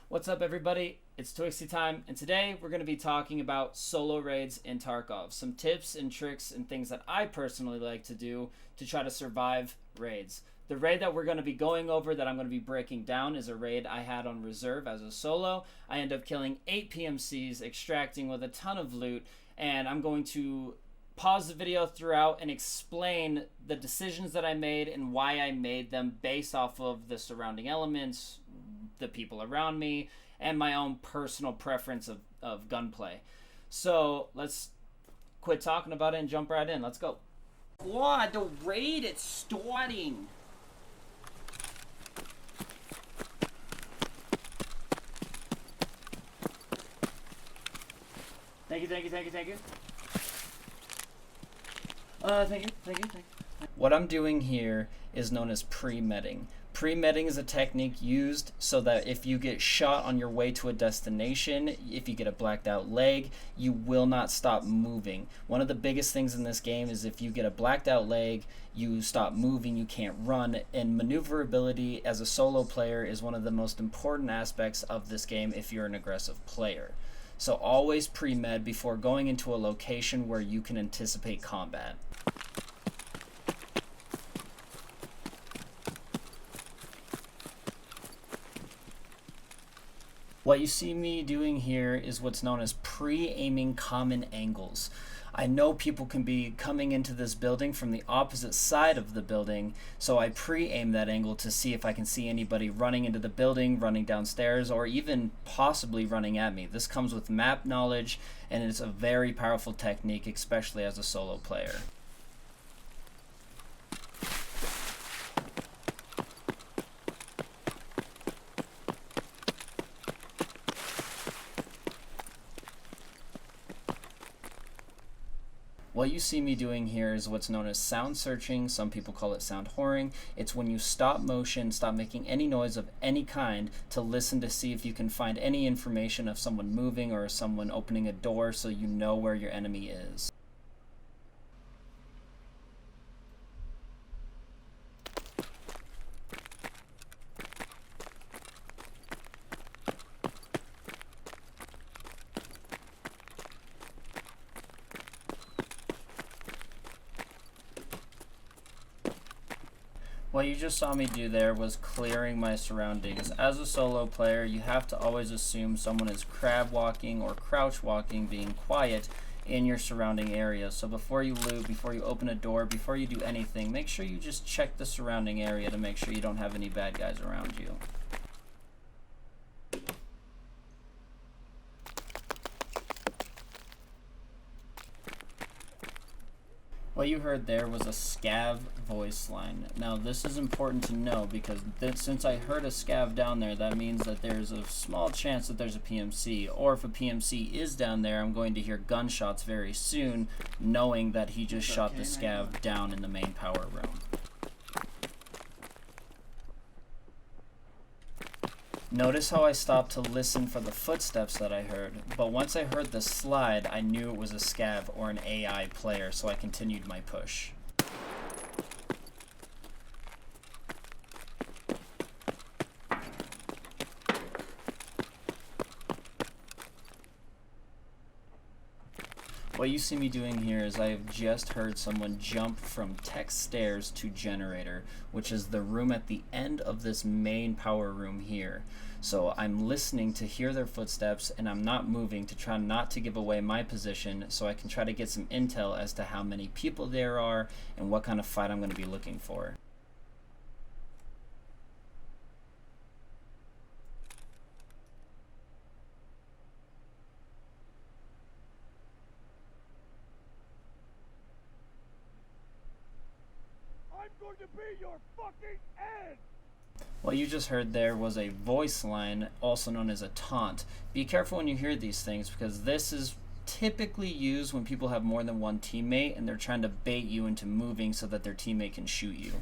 What's up, everybody? It's Toysy time, and today we're going to be talking about solo raids in Tarkov. Some tips and tricks and things that I personally like to do to try to survive raids. The raid that we're going to be going over, that I'm going to be breaking down, is a raid I had on reserve as a solo. I end up killing 8 PMCs, extracting with a ton of loot, and I'm going to pause the video throughout and explain the decisions that I made and why I made them based off of the surrounding elements, the people around me, and my own personal preference of gunplay. So let's quit talking about it and jump right in. Let's go. What? The raid is starting. Thank you. Thank you. What I'm doing here is known as pre-medding. Pre-medding is a technique used so that if you get shot on your way to a destination, if you get a blacked out leg, you will not stop moving. One of the biggest things in this game is if you get a blacked out leg, you stop moving, you can't run, and maneuverability as a solo player is one of the most important aspects of this game if you're an aggressive player. So always pre-med before going into a location where you can anticipate combat. What you see me doing here is what's known as pre-aiming common angles. I know people can be coming into this building from the opposite side of the building, so I pre-aim that angle to see if I can see anybody running into the building, running downstairs, or even possibly running at me. This comes with map knowledge, and it's a very powerful technique, especially as a solo player. What you see me doing here is what's known as sound searching. Some people call it sound whoring. It's when you stop motion, stop making any noise of any kind to listen to see if you can find any information of someone moving or someone opening a door so you know where your enemy is. What you just saw me do there was clearing my surroundings. As a solo player, you have to always assume someone is crab walking or crouch walking, being quiet in your surrounding area. So before you loot, before you open a door, before you do anything, make sure you just check the surrounding area to make sure you don't have any bad guys around you. What you heard there was a scav voice line. Now this is important to know because since I heard a scav down there, that means that there's a small chance that there's a PMC, or if a PMC is down there, I'm going to hear gunshots very soon, knowing that he just shot the scav down in the main power room. Notice how I stopped to listen for the footsteps that I heard, but once I heard the slide, I knew it was a scav or an AI player, so I continued my push. What you see me doing here is I have just heard someone jump from tech stairs to generator, which is the room at the end of this main power room here. So I'm listening to hear their footsteps, and I'm not moving to try not to give away my position so I can try to get some intel as to how many people there are and what kind of fight I'm going to be looking for. I'm going to be your fucking end! What you just heard there was a voice line, also known as a taunt. Be careful when you hear these things, because this is typically used when people have more than one teammate and they're trying to bait you into moving so that their teammate can shoot you.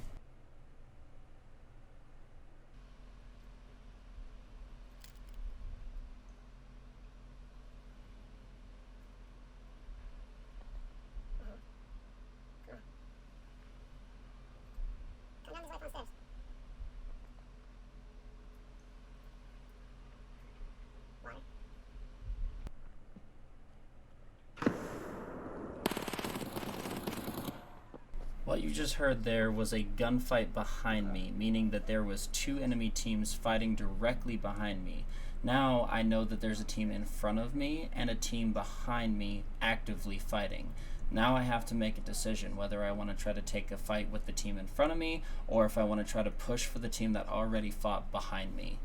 What you just heard there was a gunfight behind me, meaning that there was two enemy teams fighting directly behind me. Now I know that there's a team in front of me and a team behind me actively fighting. Now I have to make a decision whether I want to try to take a fight with the team in front of me or if I want to try to push for the team that already fought behind me.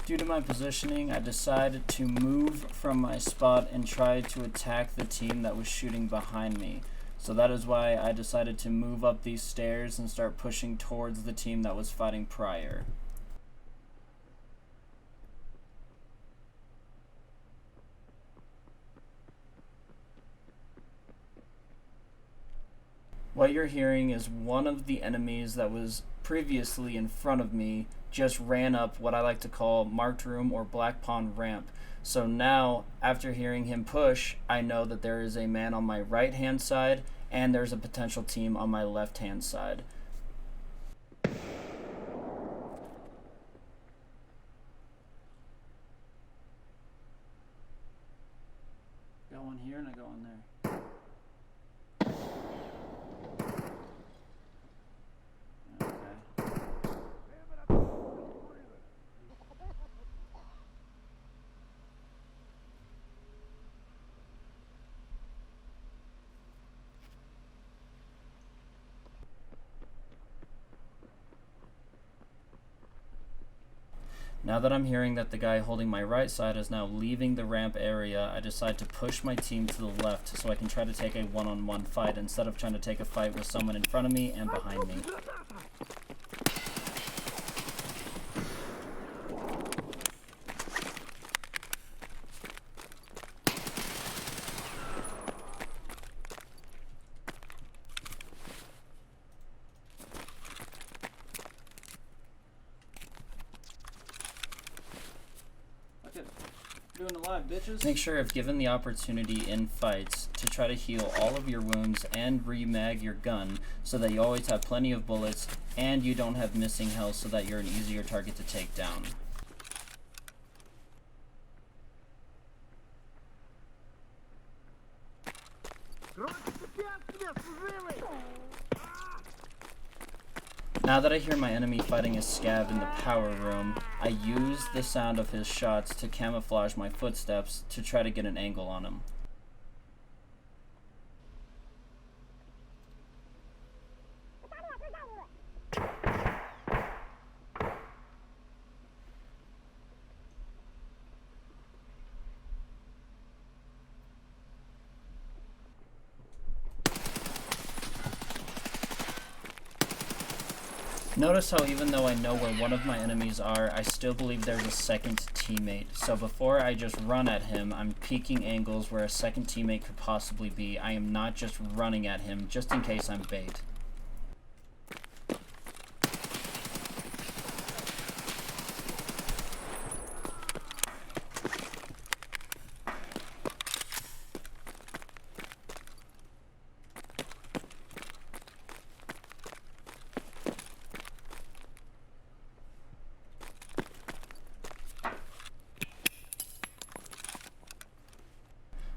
Due to my positioning, I decided to move from my spot and try to attack the team that was shooting behind me. So that is why I decided to move up these stairs and start pushing towards the team that was fighting prior. What you're hearing is one of the enemies that was previously in front of me just ran up what I like to call marked room or black pawn ramp. So now, after hearing him push, I know that there is a man on my right hand side and there's a potential team on my left hand side. Go on here and I go on there. Now that I'm hearing that the guy holding my right side is now leaving the ramp area, I decide to push my team to the left so I can try to take a one-on-one fight instead of trying to take a fight with someone in front of me and behind me. Doing a lot, bitches. Make sure if given the opportunity in fights to try to heal all of your wounds and remag your gun so that you always have plenty of bullets and you don't have missing health so that you're an easier target to take down. Now that I hear my enemy fighting a scav in the power room, I use the sound of his shots to camouflage my footsteps to try to get an angle on him. Notice how even though I know where one of my enemies are, I still believe there's a second teammate. So before I just run at him, I'm peeking angles where a second teammate could possibly be. I am not just running at him, just in case I'm bait.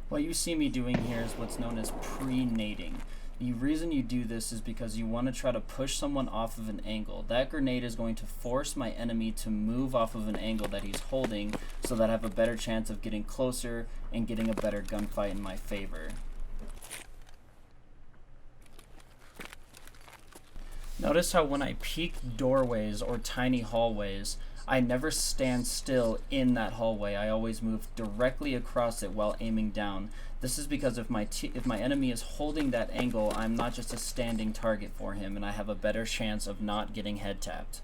What you see me doing here is what's known as pre-nading. The reason you do this is because you want to try to push someone off of an angle. That grenade is going to force my enemy to move off of an angle that he's holding so that I have a better chance of getting closer and getting a better gunfight in my favor. Notice how when I peek doorways or tiny hallways, I never stand still in that hallway. I always move directly across it while aiming down. This is because if my enemy is holding that angle, I'm not just a standing target for him, and I have a better chance of not getting head tapped.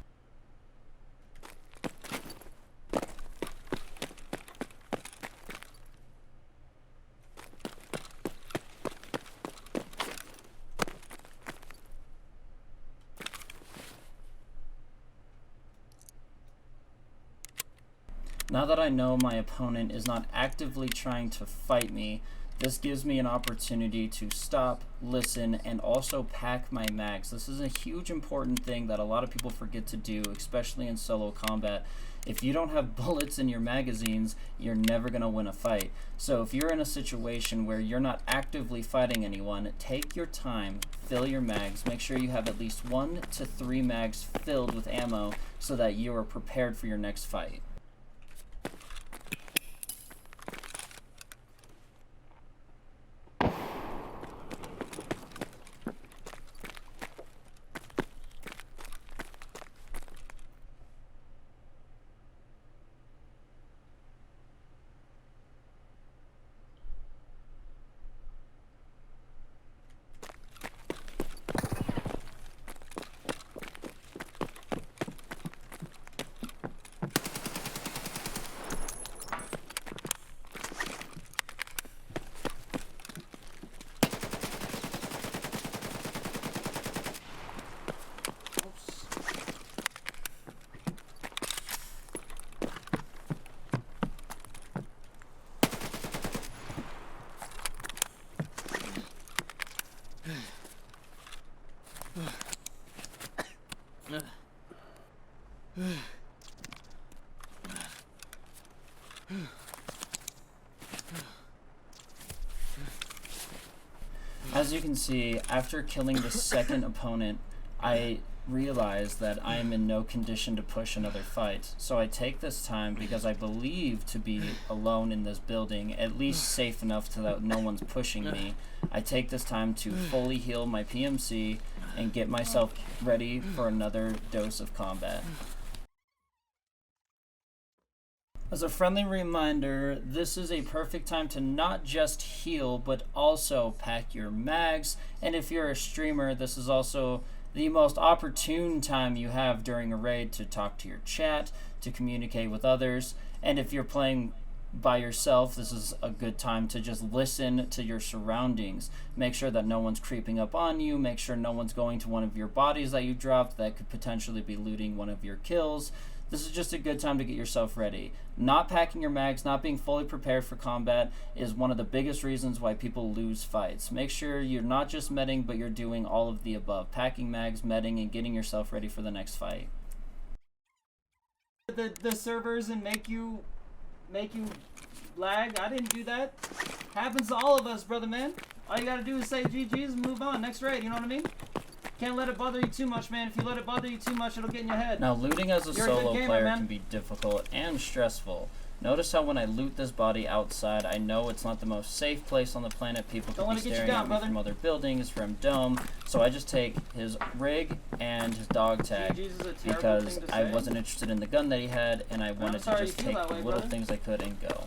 Now that I know my opponent is not actively trying to fight me, This gives me an opportunity to stop, listen, and also pack my mags. This is a huge important thing that a lot of people forget to do, especially in solo combat. If you don't have bullets in your magazines, you're never going to win a fight. So if you're in a situation where you're not actively fighting anyone, take your time, fill your mags, make sure you have at least 1 to 3 mags filled with ammo so that you are prepared for your next fight. As you can see, after killing the second opponent, I realize that I am in no condition to push another fight. So I take this time, because I believe to be alone in this building, at least safe enough so that no one's pushing me. I take this time to fully heal my PMC and get myself ready for another dose of combat. As a friendly reminder, this is a perfect time to not just heal, but also pack your mags. And if you're a streamer, this is also the most opportune time you have during a raid to talk to your chat, to communicate with others. And if you're playing by yourself, this is a good time to just listen to your surroundings. Make sure that no one's creeping up on you. Make sure no one's going to one of your bodies that you dropped that could potentially be looting one of your kills. This is just a good time to get yourself ready. Not packing your mags, not being fully prepared for combat is one of the biggest reasons why people lose fights. Make sure you're not just medding, but you're doing all of the above. Packing mags, medding, and getting yourself ready for the next fight. The servers and make you lag. I didn't do that. Happens to all of us, brother man. All you gotta do is say GG's and move on. Next raid, you know what I mean? Can't let it bother you too much, man. If you let it bother you too much, it'll get in your head. Now, looting as a You're solo good gamer, player man. can be difficult and stressful. Notice how when I loot this body outside, I know it's not the most safe place on the planet. People Don't could let be it get you staring down, at me brother. from other buildings, from dome. So I just take his rig and his dog tag GG's is a terrible because thing to I say. wasn't interested in the gun that he had, and I wanted to sorry just you feel take that the way, little brother. things I could and go.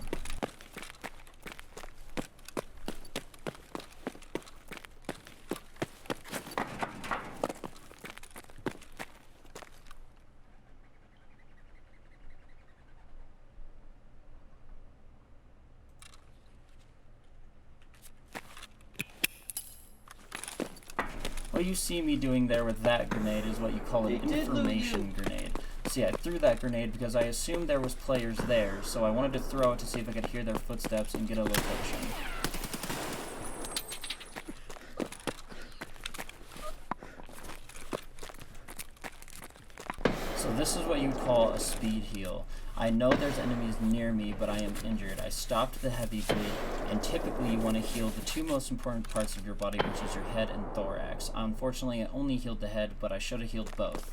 What you see me doing there with that grenade is what you call an It did loot information grenade. See, I threw that grenade because I assumed there was players there, so I wanted to throw it to see if I could hear their footsteps and get a location. So this is what you call a speed heal. I know there's enemies near me, but I am injured. I stopped the heavy bleed, and typically you want to heal the two most important parts of your body, which is your head and thorax. Unfortunately, I only healed the head, but I should have healed both.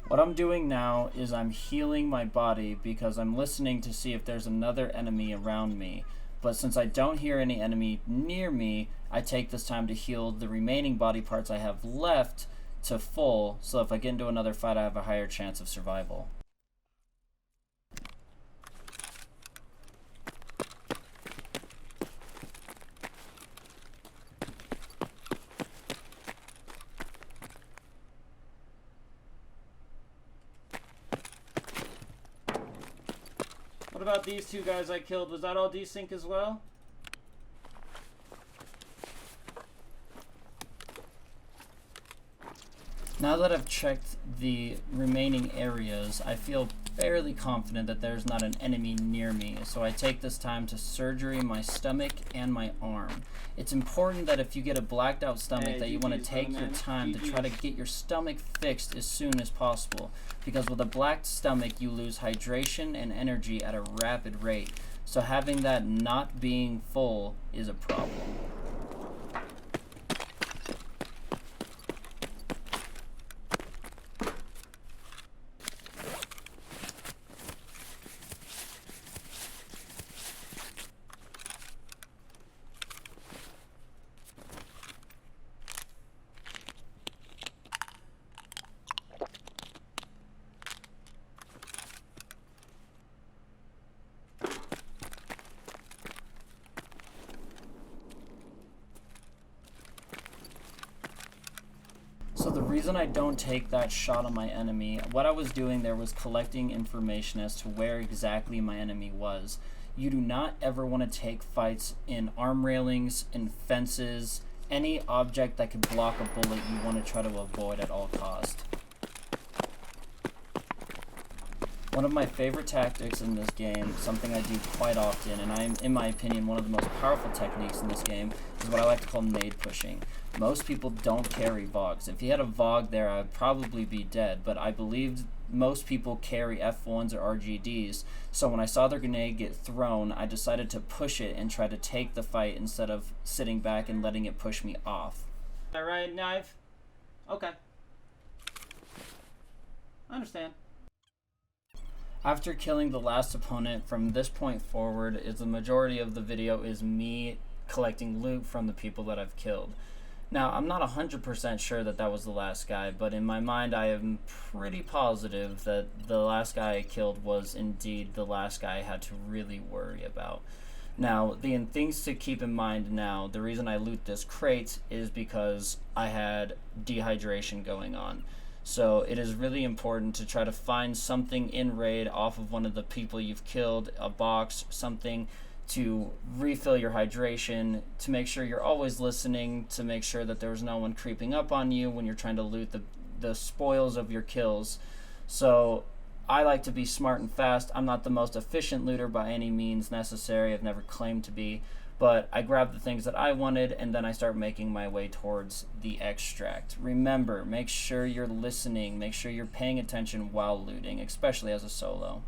What I'm doing now is I'm healing my body because I'm listening to see if there's another enemy around me. But since I don't hear any enemy near me, I take this time to heal the remaining body parts I have left to full, so if I get into another fight, I have a higher chance of survival. What about these two guys I killed? Was that all desync as well? Now that I've checked the remaining areas, I feel fairly confident that there's not an enemy near me, so I take this time to surgery my stomach and my arm. It's important that if you get a blacked out stomach that you want to take your time to try to get your stomach fixed as soon as possible, because with a black stomach you lose hydration and energy at a rapid rate, so having that not being full is a problem. So the reason I don't take that shot on my enemy, what I was doing there was collecting information as to where exactly my enemy was. You do not ever want to take fights in arm railings, in fences, any object that could block a bullet you want to try to avoid at all costs. One of my favorite tactics in this game, something I do quite often, and I am, in my opinion, one of the most powerful techniques in this game, is what I like to call nade pushing. Most people don't carry VOGs. If you had a VOG there, I'd probably be dead, but I believed most people carry F1s or RGDs, so when I saw their grenade get thrown, I decided to push it and try to take the fight instead of sitting back and letting it push me off. Alright, knife? Okay. I understand. After killing the last opponent, from this point forward, is the majority of the video is me collecting loot from the people that I've killed. Now, I'm not 100% sure that that was the last guy, but in my mind I am pretty positive that the last guy I killed was indeed the last guy I had to really worry about. Now, the things to keep in mind now, the reason I loot this crate is because I had dehydration going on. So it is really important to try to find something in raid off of one of the people you've killed, a box, something to refill your hydration, to make sure you're always listening, to make sure that there's no one creeping up on you when you're trying to loot the spoils of your kills. So I like to be smart and fast. I'm not the most efficient looter by any means necessary. I've never claimed to be. But I grab the things that I wanted, and then I start making my way towards the extract. Remember, make sure you're listening, make sure you're paying attention while looting, especially as a solo.